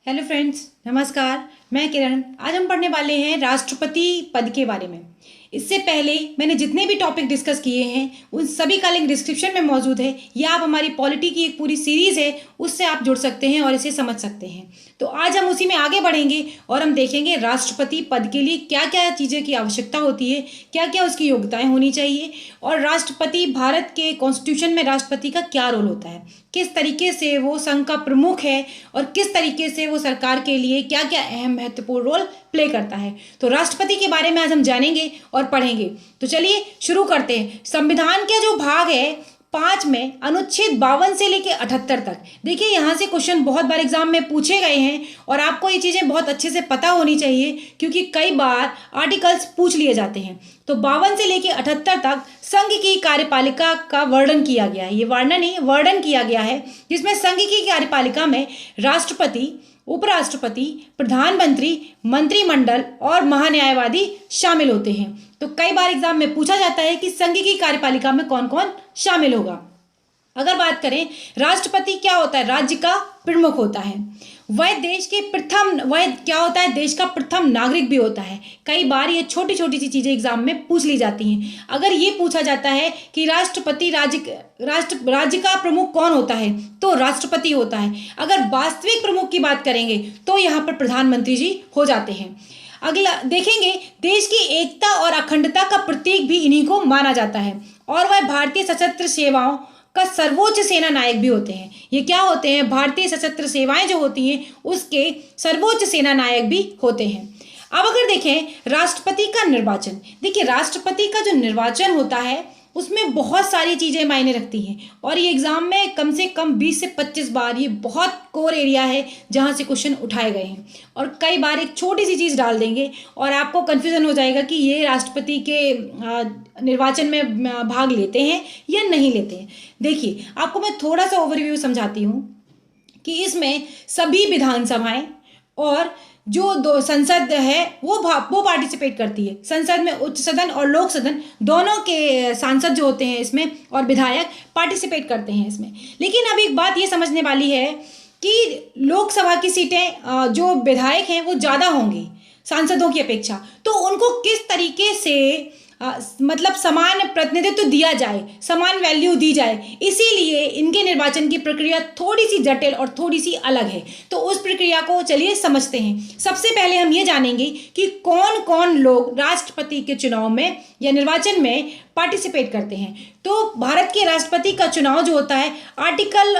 Hello friends, नमस्कार। मैं किरण। आज हम पढ़ने वाले हैं राष्ट्रपति पद के बारे में। इससे पहले मैंने जितने भी टॉपिक डिस्कस किए हैं उन सभी का लिंक डिस्क्रिप्शन में मौजूद है, या आप हमारी पॉलिटी की एक पूरी सीरीज़ है उससे आप जुड़ सकते हैं और इसे समझ सकते हैं। तो आज हम उसी में आगे बढ़ेंगे और हम देखेंगे राष्ट्रपति पद के लिए क्या क्या चीज़ें की आवश्यकता होती है, क्या क्या उसकी योग्यताएं होनी चाहिए, और राष्ट्रपति भारत के कॉन्स्टिट्यूशन में राष्ट्रपति का क्या रोल होता है, किस तरीके से वो संघ का प्रमुख है और किस तरीके से वो सरकार के लिए क्या क्या अहम महत्वपूर्ण रोल प्ले करता है। तो राष्ट्रपति के बारे में आज हम जानेंगे और पढ़ेंगे। तो चलिए शुरू करते हैं। संविधान का जो भाग है 5 में अनुच्छेद 52 से लेकर 78 तक, देखिए यहाँ से क्वेश्चन बहुत बार एग्जाम में पूछे गए हैं और आपको ये चीज़ें बहुत अच्छे से पता होनी चाहिए क्योंकि कई बार आर्टिकल्स पूछ लिए जाते हैं। तो 52 से लेकर 78 तक संघ की कार्यपालिका का वर्णन किया गया है। ये वर्णन नहीं, वर्णन किया गया है, जिसमें संघ की कार्यपालिका में राष्ट्रपति, उपराष्ट्रपति, प्रधानमंत्री, मंत्रिमंडल और महान्यायवादी शामिल होते हैं। तो कई बार एग्जाम में पूछा जाता है कि संघ की कार्यपालिका में कौन कौन शामिल होगा। अगर बात करें, राष्ट्रपति क्या होता है? राज्य का प्रमुख होता है। वह क्या होता है? देश का प्रथम नागरिक भी होता है। कई बार ये छोटी छोटी सी चीजें एग्जाम में पूछ ली जाती हैं। अगर ये पूछा जाता है कि राष्ट्रपति राज्य का प्रमुख कौन होता है, तो राष्ट्रपति होता है। अगर वास्तविक प्रमुख की बात करेंगे तो यहाँ पर प्रधानमंत्री जी हो जाते हैं। अगला देखेंगे, देश की एकता और अखंडता का प्रतीक भी इन्हीं को माना जाता है और वह भारतीय सशस्त्र सेवाओं का सर्वोच्च सेना नायक भी होते हैं। ये क्या होते हैं? भारतीय सशस्त्र सेवाएं जो होती हैं उसके सर्वोच्च सेना नायक भी होते हैं। अब अगर देखें राष्ट्रपति का निर्वाचन, देखिए राष्ट्रपति का जो निर्वाचन होता है उसमें बहुत सारी चीज़ें मायने रखती हैं और ये एग्जाम में कम से कम 20 से 25 बार, ये बहुत कोर एरिया है जहाँ से क्वेश्चन उठाए गए हैं। और कई बार एक छोटी सी चीज़ डाल देंगे और आपको कन्फ्यूज़न हो जाएगा कि ये राष्ट्रपति के निर्वाचन में भाग लेते हैं या नहीं लेते हैं। देखिए आपको मैं थोड़ा सा ओवरव्यू समझाती हूँ कि इसमें सभी विधानसभाएं और जो दो संसद है वो पार्टिसिपेट करती है। संसद में उच्च सदन और लोक सदन दोनों के सांसद जो होते हैं इसमें और विधायक पार्टिसिपेट करते हैं इसमें। लेकिन अब एक बात ये समझने वाली है कि लोकसभा की सीटें जो विधायक हैं वो ज़्यादा होंगी सांसदों की अपेक्षा, तो उनको किस तरीके से मतलब समान प्रतिनिधित्व दिया जाए, समान वैल्यू दी जाए, इसीलिए इनके निर्वाचन की प्रक्रिया थोड़ी सी जटिल और थोड़ी सी अलग है। तो उस प्रक्रिया को चलिए समझते हैं। सबसे पहले हम ये जानेंगे कि कौन कौन लोग राष्ट्रपति के चुनाव में या निर्वाचन में पार्टिसिपेट करते हैं। तो भारत के राष्ट्रपति का चुनाव जो होता है आर्टिकल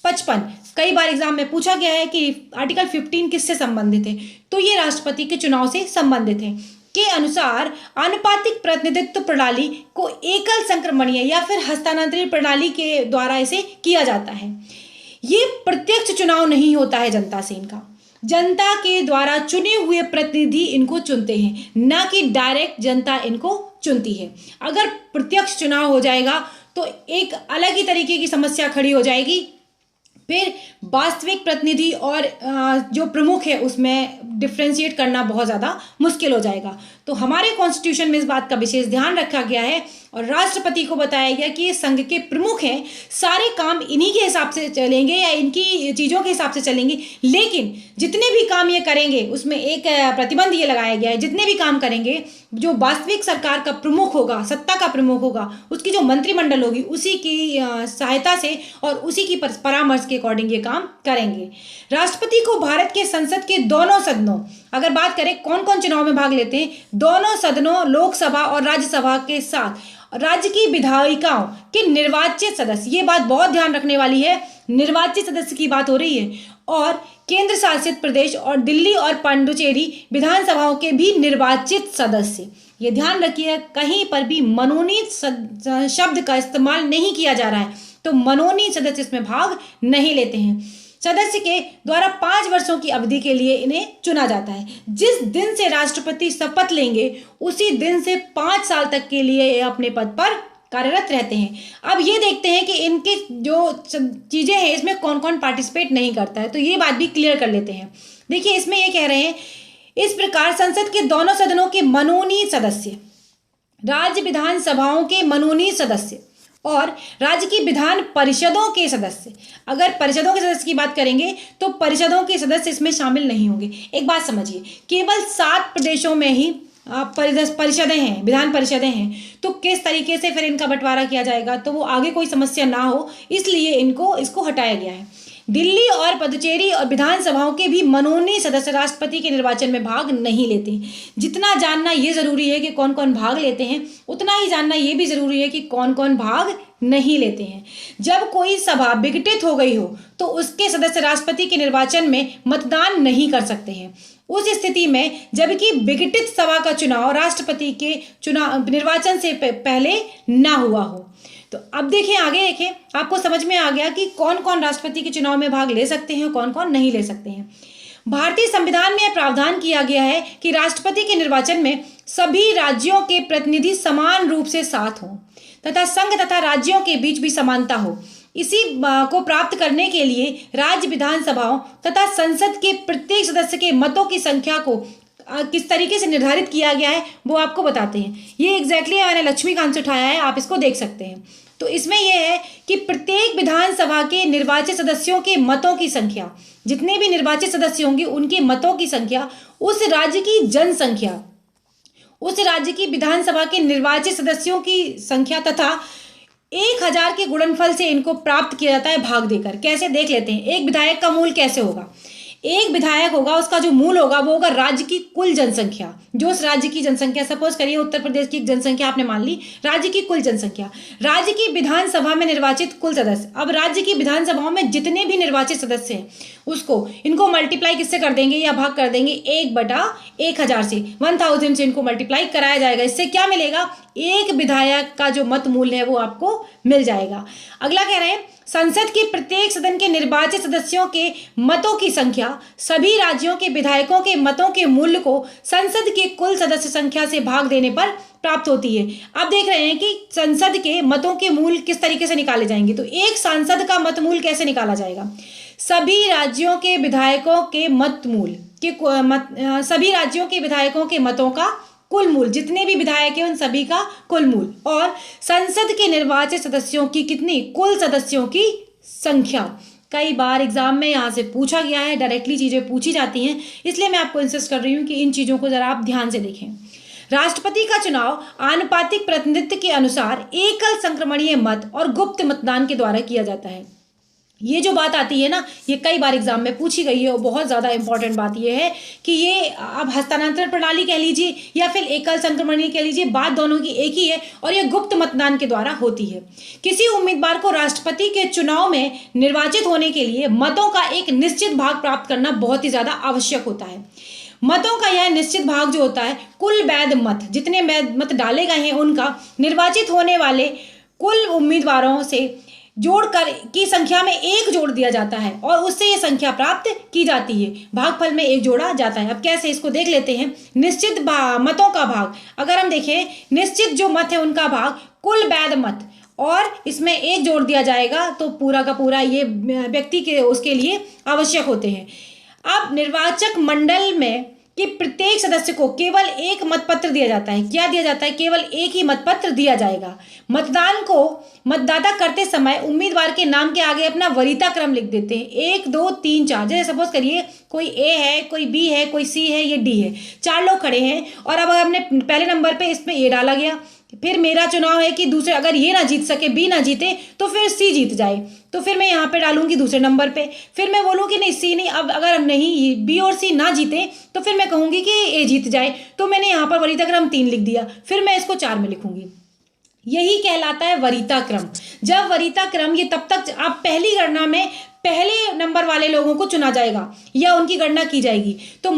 55, कई बार एग्जाम में पूछा गया है कि आर्टिकल 15 किससे संबंधित है, तो ये राष्ट्रपति के चुनाव से संबंधित है। के अनुसार आनुपातिक प्रतिनिधित्व प्रणाली को एकल संक्रमणीय या फिर हस्तांतरित प्रणाली के द्वारा इसे किया जाता है। ये प्रत्यक्ष चुनाव नहीं होता है जनता से, इनका जनता के द्वारा चुने हुए प्रतिनिधि इनको चुनते हैं, ना कि डायरेक्ट जनता इनको चुनती है। अगर प्रत्यक्ष चुनाव हो जाएगा तो एक अलग ही तरीके की समस्या खड़ी हो जाएगी। फिर वास्तविक प्रतिनिधि और जो प्रमुख है उसमें डिफ्रेंशिएट करना बहुत ज़्यादा मुश्किल हो जाएगा। तो हमारे कॉन्स्टिट्यूशन में इस बात का विशेष ध्यान रखा गया है और राष्ट्रपति को बताया गया कि ये संघ के प्रमुख हैं, सारे काम इन्हीं के हिसाब से चलेंगे या इनकी चीज़ों के हिसाब से चलेंगे। लेकिन जितने भी काम ये करेंगे उसमें एक प्रतिबंध ये लगाया गया है, जितने भी काम करेंगे जो वास्तविक सरकार का प्रमुख होगा, सत्ता का प्रमुख होगा, उसकी जो मंत्रिमंडल होगी उसी की सहायता से और उसी की परामर्श के अकॉर्डिंग ये काम करेंगे। राष्ट्रपति को भारत के संसद के दोनों सदनों, अगर बात करें कौन कौन चुनाव में भाग लेते हैं, दोनों सदनों लोकसभा और राज्यसभा के साथ राज्य की विधायिकाओं के निर्वाचित सदस्य, ये बात बहुत ध्यान रखने वाली है, निर्वाचित सदस्य की बात हो रही है, और केंद्र शासित प्रदेश और दिल्ली और पांडुचेरी विधानसभाओं के भी निर्वाचित सदस्य। ये ध्यान रखिए कहीं पर भी मनोनीत शब्द का इस्तेमाल नहीं किया जा रहा है, तो मनोनीत सदस्य इसमें भाग नहीं लेते हैं। सदस्य के द्वारा 5 वर्षों की अवधि के लिए इन्हें चुना जाता है। जिस दिन से राष्ट्रपति शपथ लेंगे उसी दिन से 5 साल तक के लिए ये अपने पद पर कार्यरत रहते हैं। अब ये देखते हैं कि इनकी जो चीज़ें हैं इसमें कौन कौन पार्टिसिपेट नहीं करता है, तो ये बात भी क्लियर कर लेते हैं। देखिए इसमें ये कह रहे हैं, इस प्रकार संसद के दोनों सदनों के मनोनीत सदस्य, राज्य विधानसभाओं के मनोनीत सदस्य और राज्य की विधान परिषदों के सदस्य। अगर परिषदों के सदस्य की बात करेंगे तो परिषदों के सदस्य इसमें शामिल नहीं होंगे। एक बात समझिए, केवल 7 प्रदेशों में ही परिषदें हैं, विधान परिषदें हैं, तो किस तरीके से फिर इनका बंटवारा किया जाएगा, तो वो आगे कोई समस्या ना हो इसलिए इसको हटाया गया है। दिल्ली और पुदुचेरी और विधानसभाओं के भी मनोनीत सदस्य राष्ट्रपति के निर्वाचन में भाग नहीं लेते। जितना जानना ये जरूरी है कि कौन कौन भाग लेते हैं, उतना ही जानना ये भी जरूरी है कि कौन कौन भाग नहीं लेते हैं। जब कोई सभा विघटित हो गई हो तो उसके सदस्य राष्ट्रपति के निर्वाचन में मतदान नहीं कर सकते हैं। उस स्थिति में जबकि विघटित सभा का चुनाव राष्ट्रपति के चुनाव निर्वाचन से पहले ना हुआ हो। तो अब देखें, आगे देखें, आपको समझ में आ गया कि कौन कौन राष्ट्रपति के चुनाव में भाग ले सकते हैं, कौन कौन नहीं ले सकते हैं। भारतीय संविधान में यह प्रावधान किया गया है कि राष्ट्रपति के निर्वाचन में सभी राज्यों के प्रतिनिधि समान रूप से साथ हों तथा संघ तथा राज्यों के बीच भी समानता हो। इसी को प्राप्त करने के लिए राज्य विधानसभाओं तथा संसद के प्रत्येक सदस्य के मतों की संख्या को किस तरीके से निर्धारित किया गया है वो आपको बताते हैं। ये एग्जैक्टली मैंने लक्ष्मीकांत से उठाया है, आप इसको देख सकते हैं। तो इसमें यह है कि प्रत्येक विधानसभा के निर्वाचित सदस्यों के मतों की संख्या, जितने भी निर्वाचित सदस्य होंगे उनके मतों की संख्या उस राज्य की जनसंख्या, उस राज्य की विधानसभा के निर्वाचित सदस्यों की संख्या तथा 1000 के गुणनफल से इनको प्राप्त किया जाता है भाग देकर। कैसे, देख लेते हैं। एक विधायक का मूल कैसे होगा? एक विधायक होगा, उसका जो मूल होगा वो होगा राज्य की कुल जनसंख्या, जो उस राज्य की जनसंख्या, सपोज करिए उत्तर प्रदेश की जनसंख्या आपने मान ली, राज्य की कुल जनसंख्या, राज्य की विधानसभा में निर्वाचित कुल सदस्य। अब राज्य की विधानसभाओं में जितने भी निर्वाचित सदस्य हैं उसको इनको मल्टीप्लाई किससे कर देंगे या भाग कर देंगे? 1/1000 से, 1000 से इनको मल्टीप्लाई कराया जाएगा। इससे क्या मिलेगा? एक विधायक का जो मत मूल्य है वो आपको मिल जाएगा। अगला कह रहे हैं संसद के प्रत्येक सदन के निर्वाचित सदस्यों के मतों की संख्या सभी राज्यों के विधायकों के मतों के मूल्य को संसद के कुल सदस्य संख्या से भाग देने पर प्राप्त होती है। अब देख रहे हैं कि संसद के मतों के मूल्य किस तरीके से निकाले जाएंगे। तो एक सांसद का मत मूल्य कैसे निकाला जाएगा? सभी राज्यों के विधायकों के मत मूल्य के सभी राज्यों के विधायकों के मतों का कुल मूल, जितने भी विधायक हैं उन सभी का कुल मूल, और संसद के निर्वाचित सदस्यों की कितनी? कुल सदस्यों की संख्या। कई बार एग्जाम में यहाँ से पूछा गया है, डायरेक्टली चीजें पूछी जाती हैं, इसलिए मैं आपको इंसिस्ट कर रही हूँ कि इन चीजों को जरा आप ध्यान से देखें। राष्ट्रपति का चुनाव आनुपातिक प्रतिनिधित्व के अनुसार एकल संक्रमणीय मत और गुप्त मतदान के द्वारा किया जाता है। ये जो बात आती है ना, ये कई बार एग्जाम में पूछी गई है और बहुत ज़्यादा इंपॉर्टेंट बात ये है कि ये आप हस्तांतरण प्रणाली कह लीजिए या फिर एकल संक्रमणीय कह लीजिए, बात दोनों की एक ही है और ये गुप्त मतदान के द्वारा होती है। किसी उम्मीदवार को राष्ट्रपति के चुनाव में निर्वाचित होने के लिए मतों का एक निश्चित भाग प्राप्त करना बहुत ही ज़्यादा आवश्यक होता है। मतों का यह निश्चित भाग जो होता है, कुल वैध मत, जितने मत डाले गए हैं उनका निर्वाचित होने वाले कुल उम्मीदवारों से जोड़कर की संख्या में 1 जोड़ दिया जाता है और उससे ये संख्या प्राप्त की जाती है। भागफल में 1 जोड़ा जाता है। अब कैसे, इसको देख लेते हैं। निश्चित मतों का भाग, अगर हम देखें निश्चित जो मत है उनका भाग कुल वैध मत, और इसमें 1 जोड़ दिया जाएगा तो पूरा का पूरा ये व्यक्ति के उसके लिए आवश्यक होते हैं। अब निर्वाचक मंडल में कि प्रत्येक सदस्य को केवल 1 मतपत्र दिया जाता है। क्या दिया जाता है? केवल 1 ही मतपत्र दिया जाएगा। मतदान को मतदाता करते समय उम्मीदवार के नाम के आगे अपना वरीयता क्रम लिख देते हैं, 1 2 3 4। जैसे सपोज करिए कोई ए है, कोई बी है, कोई सी है, ये डी है, 4 लोग खड़े हैं और अब हमने पहले नंबर पे इसमें ए डाला गया। फिर मेरा चुनाव है कि दूसरे, अगर ये ना जीत सके, बी ना जीते, तो फिर सी जीत जाए, तो फिर मैं यहाँ पे डालूंगी दूसरे नंबर पे। फिर मैं बोलूँ कि नहीं सी नहीं, अब अगर हम नहीं बी और सी ना जीते तो फिर मैं कहूँगी कि ए जीत जाए, तो मैंने यहाँ पर वरीयता क्रम 3 लिख दिया, फिर मैं इसको 4 में लिखूंगी। यही कहलाता है वरीयता क्रम। जब वरीयता क्रम, ये तब तक आप पहली गणना में पहले नंबर वाले लोगों को चुना जाएगा या उनकी गणना की जाएगी। तो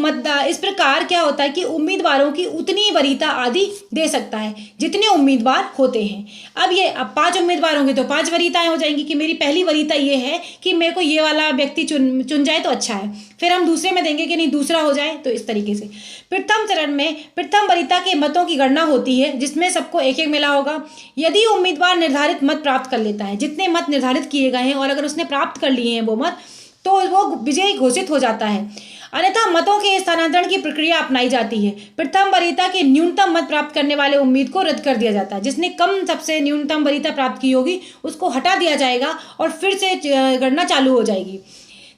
इस प्रकार क्या होता है कि उम्मीदवारों की उतनी वरीयता आदि दे सकता है जितने उम्मीदवार होते हैं। अब 5 उम्मीदवार होंगे तो 5 वरीयताएं हो जाएंगी कि मेरी पहली वरीयता ये है कि मेरे को ये वाला व्यक्ति चुन जाए तो अच्छा है, फिर हम दूसरे में देंगे कि नहीं दूसरा हो जाए, तो इस तरीके से। प्रथम चरण में प्रथम वरीयता के मतों की गणना होती है जिसमें सबको 1-1 मिला होगा। यदि उम्मीदवार निर्धारित मत प्राप्त कर लेता है, जितने मत निर्धारित किए गए हैं, और अगर उसने प्राप्त कर लिए हैं वो मत, तो वो विजयी घोषित हो जाता है। अन्यथा मतों के स्थानांतरण की प्रक्रिया अपनाई जाती है। प्रथम वरीयता के न्यूनतम मत प्राप्त करने वाले उम्मीद को रद्द कर दिया जाता है। जिसने कम सबसे न्यूनतम वरीयता प्राप्त की होगी उसको हटा दिया जाएगा और फिर से गणना चालू हो जाएगी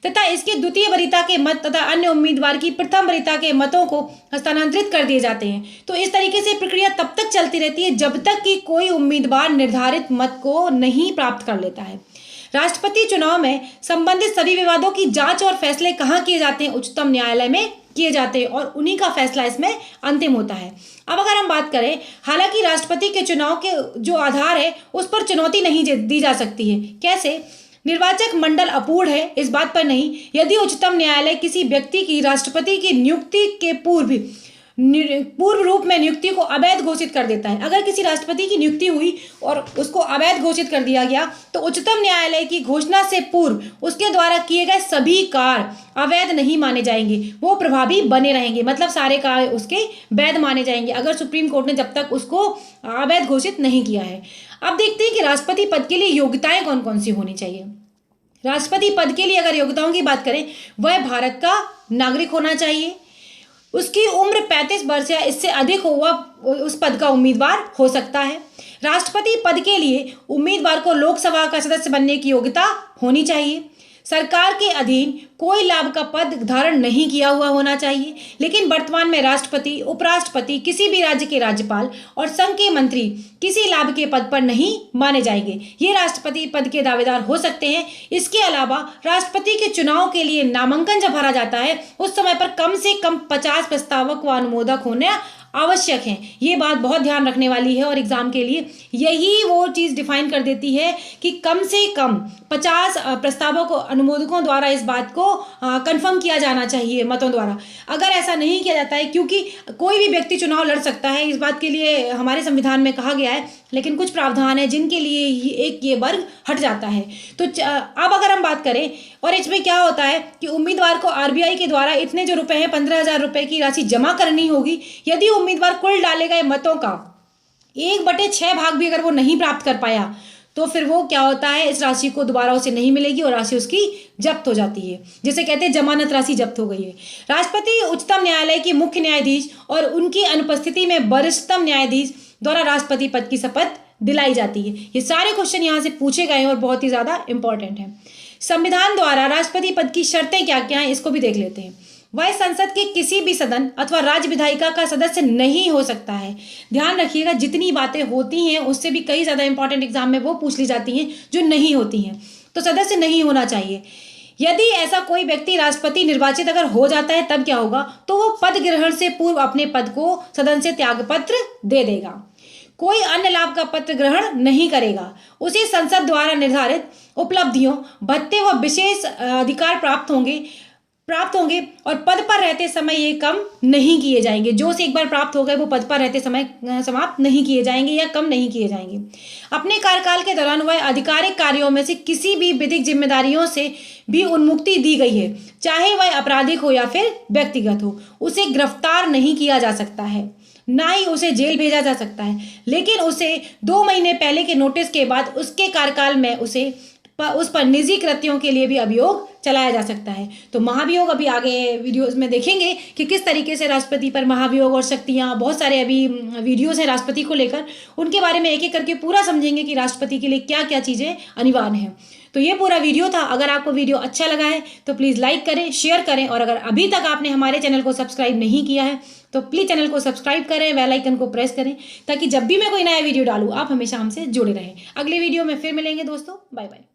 तथा इसकी द्वितीय वरीयता के मत तथा अन्य उम्मीदवार की प्रथम वरीयता के मतों को हस्तांतरित कर दिए जाते हैं। तो इस तरीके से प्रक्रिया तब तक चलती रहती है जब तक कि कोई उम्मीदवार निर्धारित मत को नहीं प्राप्त कर लेता है। राष्ट्रपति चुनाव में संबंधित सभी विवादों की जांच और फैसले कहाँ किए जाते हैं? उच्चतम न्यायालय में किए जाते हैं और उन्हीं का फैसला इसमें अंतिम होता है। अब अगर हम बात करें, हालांकि राष्ट्रपति के चुनाव के जो आधार है उस पर चुनौती नहीं दी जा सकती है। कैसे? निर्वाचक मंडल अपूर्ण है, इस बात पर नहीं। यदि उच्चतम न्यायालय किसी व्यक्ति की राष्ट्रपति की नियुक्ति के पूर्व रूप में नियुक्ति को अवैध घोषित कर देता है, अगर किसी राष्ट्रपति की नियुक्ति हुई और उसको अवैध घोषित कर दिया गया तो उच्चतम न्यायालय की घोषणा से पूर्व उसके द्वारा किए गए सभी कार्य अवैध नहीं माने जाएंगे, वो प्रभावी बने रहेंगे। मतलब सारे कार्य उसके वैध माने जाएंगे अगर सुप्रीम कोर्ट ने जब तक उसको अवैध घोषित नहीं किया है। अब देखते हैं कि राष्ट्रपति पद के लिए योग्यताएं कौन कौन सी होनी चाहिए। राष्ट्रपति पद के लिए अगर योग्यताओं की बात करें, वह भारत का नागरिक होना चाहिए, उसकी उम्र 35 वर्ष या इससे अधिक हुआ उस पद का उम्मीदवार हो सकता है। राष्ट्रपति पद के लिए उम्मीदवार को लोकसभा का सदस्य बनने की योग्यता होनी चाहिए। सरकार के अधीन कोई लाभ का पद धारण नहीं किया हुआ होना चाहिए, लेकिन वर्तमान में राष्ट्रपति, उपराष्ट्रपति, किसी भी राज्य के राज्यपाल और संघ के मंत्री किसी लाभ के पद पर नहीं माने जाएंगे। ये राष्ट्रपति पद के दावेदार हो सकते हैं। इसके अलावा राष्ट्रपति के चुनाव के लिए नामांकन जब भरा जाता है उस समय पर कम से कम 50 प्रस्तावक व अनुमोदक होने आवश्यक हैं। ये बात बहुत ध्यान रखने वाली है और एग्जाम के लिए यही वो चीज़ डिफाइन कर देती है कि कम से कम 50 प्रस्तावकों अनुमोदकों द्वारा इस बात को कंफर्म किया जाना चाहिए मतों द्वारा। अगर ऐसा नहीं किया जाता है, क्योंकि कोई भी व्यक्ति चुनाव लड़ सकता है, इस बात के लिए हमारे संविधान में कहा गया है, लेकिन कुछ प्रावधान है जिनके लिए ये वर्ग हट जाता है। तो अब अगर हम बात करें और इसमें क्या होता है कि उम्मीदवार को आरबीआई के द्वारा इतने जो रुपए हैं 15,000 रुपए की राशि जमा करनी होगी। यदि उम्मीदवार कुल डाले गए मतों का 1/6 भाग भी अगर वो नहीं प्राप्त कर पाया तो फिर वो क्या होता है, इस राशि को दोबारा उसे नहीं मिलेगी और राशि उसकी जब्त हो जाती है, जिसे कहते हैं जमानत राशि जब्त हो गई है। राष्ट्रपति उच्चतम न्यायालय के मुख्य न्यायाधीश और उनकी अनुपस्थिति में वरिष्ठतम न्यायाधीश द्वारा राष्ट्रपति पद की शपथ दिलाई जाती है। ये सारे क्वेश्चन यहाँ से पूछे गए हैं और बहुत ही ज्यादा इंपॉर्टेंट है। संविधान द्वारा राष्ट्रपति पद की शर्तें क्या क्या हैं इसको भी देख लेते हैं। वह संसद के किसी भी सदन अथवा राज्य विधायिका का सदस्य नहीं हो सकता है। ध्यान रखिएगा, जितनी बातें होती हैं उससे भी कई ज्यादा इंपॉर्टेंट एग्जाम में वो पूछ ली जाती हैं जो नहीं होती हैं। तो सदस्य नहीं होना चाहिए। यदि ऐसा कोई व्यक्ति राष्ट्रपति निर्वाचित अगर हो जाता है तब क्या होगा, तो वो पद ग्रहण से पूर्व अपने पद को सदन से त्यागपत्र दे देगा। कोई अन्य लाभ का पत्र ग्रहण नहीं करेगा। उसे संसद द्वारा निर्धारित उपलब्धियों, भत्ते व विशेष अधिकार प्राप्त होंगे और पद पर रहते समय ये कम नहीं किए जाएंगे। जो से एक बार प्राप्त हो गए वो पद पर रहते समय समाप्त नहीं किए जाएंगे या कम नहीं किए जाएंगे। अपने कार्यकाल के दौरान वह आधिकारिक कार्यों में से किसी भी विधिक जिम्मेदारियों से भी उन्मुक्ति दी गई है, चाहे वह आपराधिक हो या फिर व्यक्तिगत हो। उसे गिरफ्तार नहीं किया जा सकता है, ना ही उसे जेल भेजा जा सकता है, लेकिन उसे 2 महीने पहले के नोटिस के बाद उसके कार्यकाल में उस पर निजी कृत्यों के लिए भी अभियोग चलाया जा सकता है। तो महाभियोग अभी आगे वीडियोस में देखेंगे कि किस तरीके से राष्ट्रपति पर महाभियोग और शक्तियां, बहुत सारे अभी वीडियोस हैं राष्ट्रपति को लेकर, उनके बारे में एक एक करके पूरा समझेंगे कि राष्ट्रपति के लिए क्या क्या चीज़ें अनिवार्य हैं। तो ये पूरा वीडियो था। अगर आपको वीडियो अच्छा लगा है तो प्लीज़ लाइक करें, शेयर करें और अगर अभी तक आपने हमारे चैनल को सब्सक्राइब नहीं किया है तो प्लीज़ चैनल को सब्सक्राइब करें, बेल आइकन को प्रेस करें ताकि जब भी मैं कोई नया वीडियो डालूँ आप हमेशा हमसे जुड़े रहें। अगले वीडियो में फिर मिलेंगे दोस्तों। Bye bye.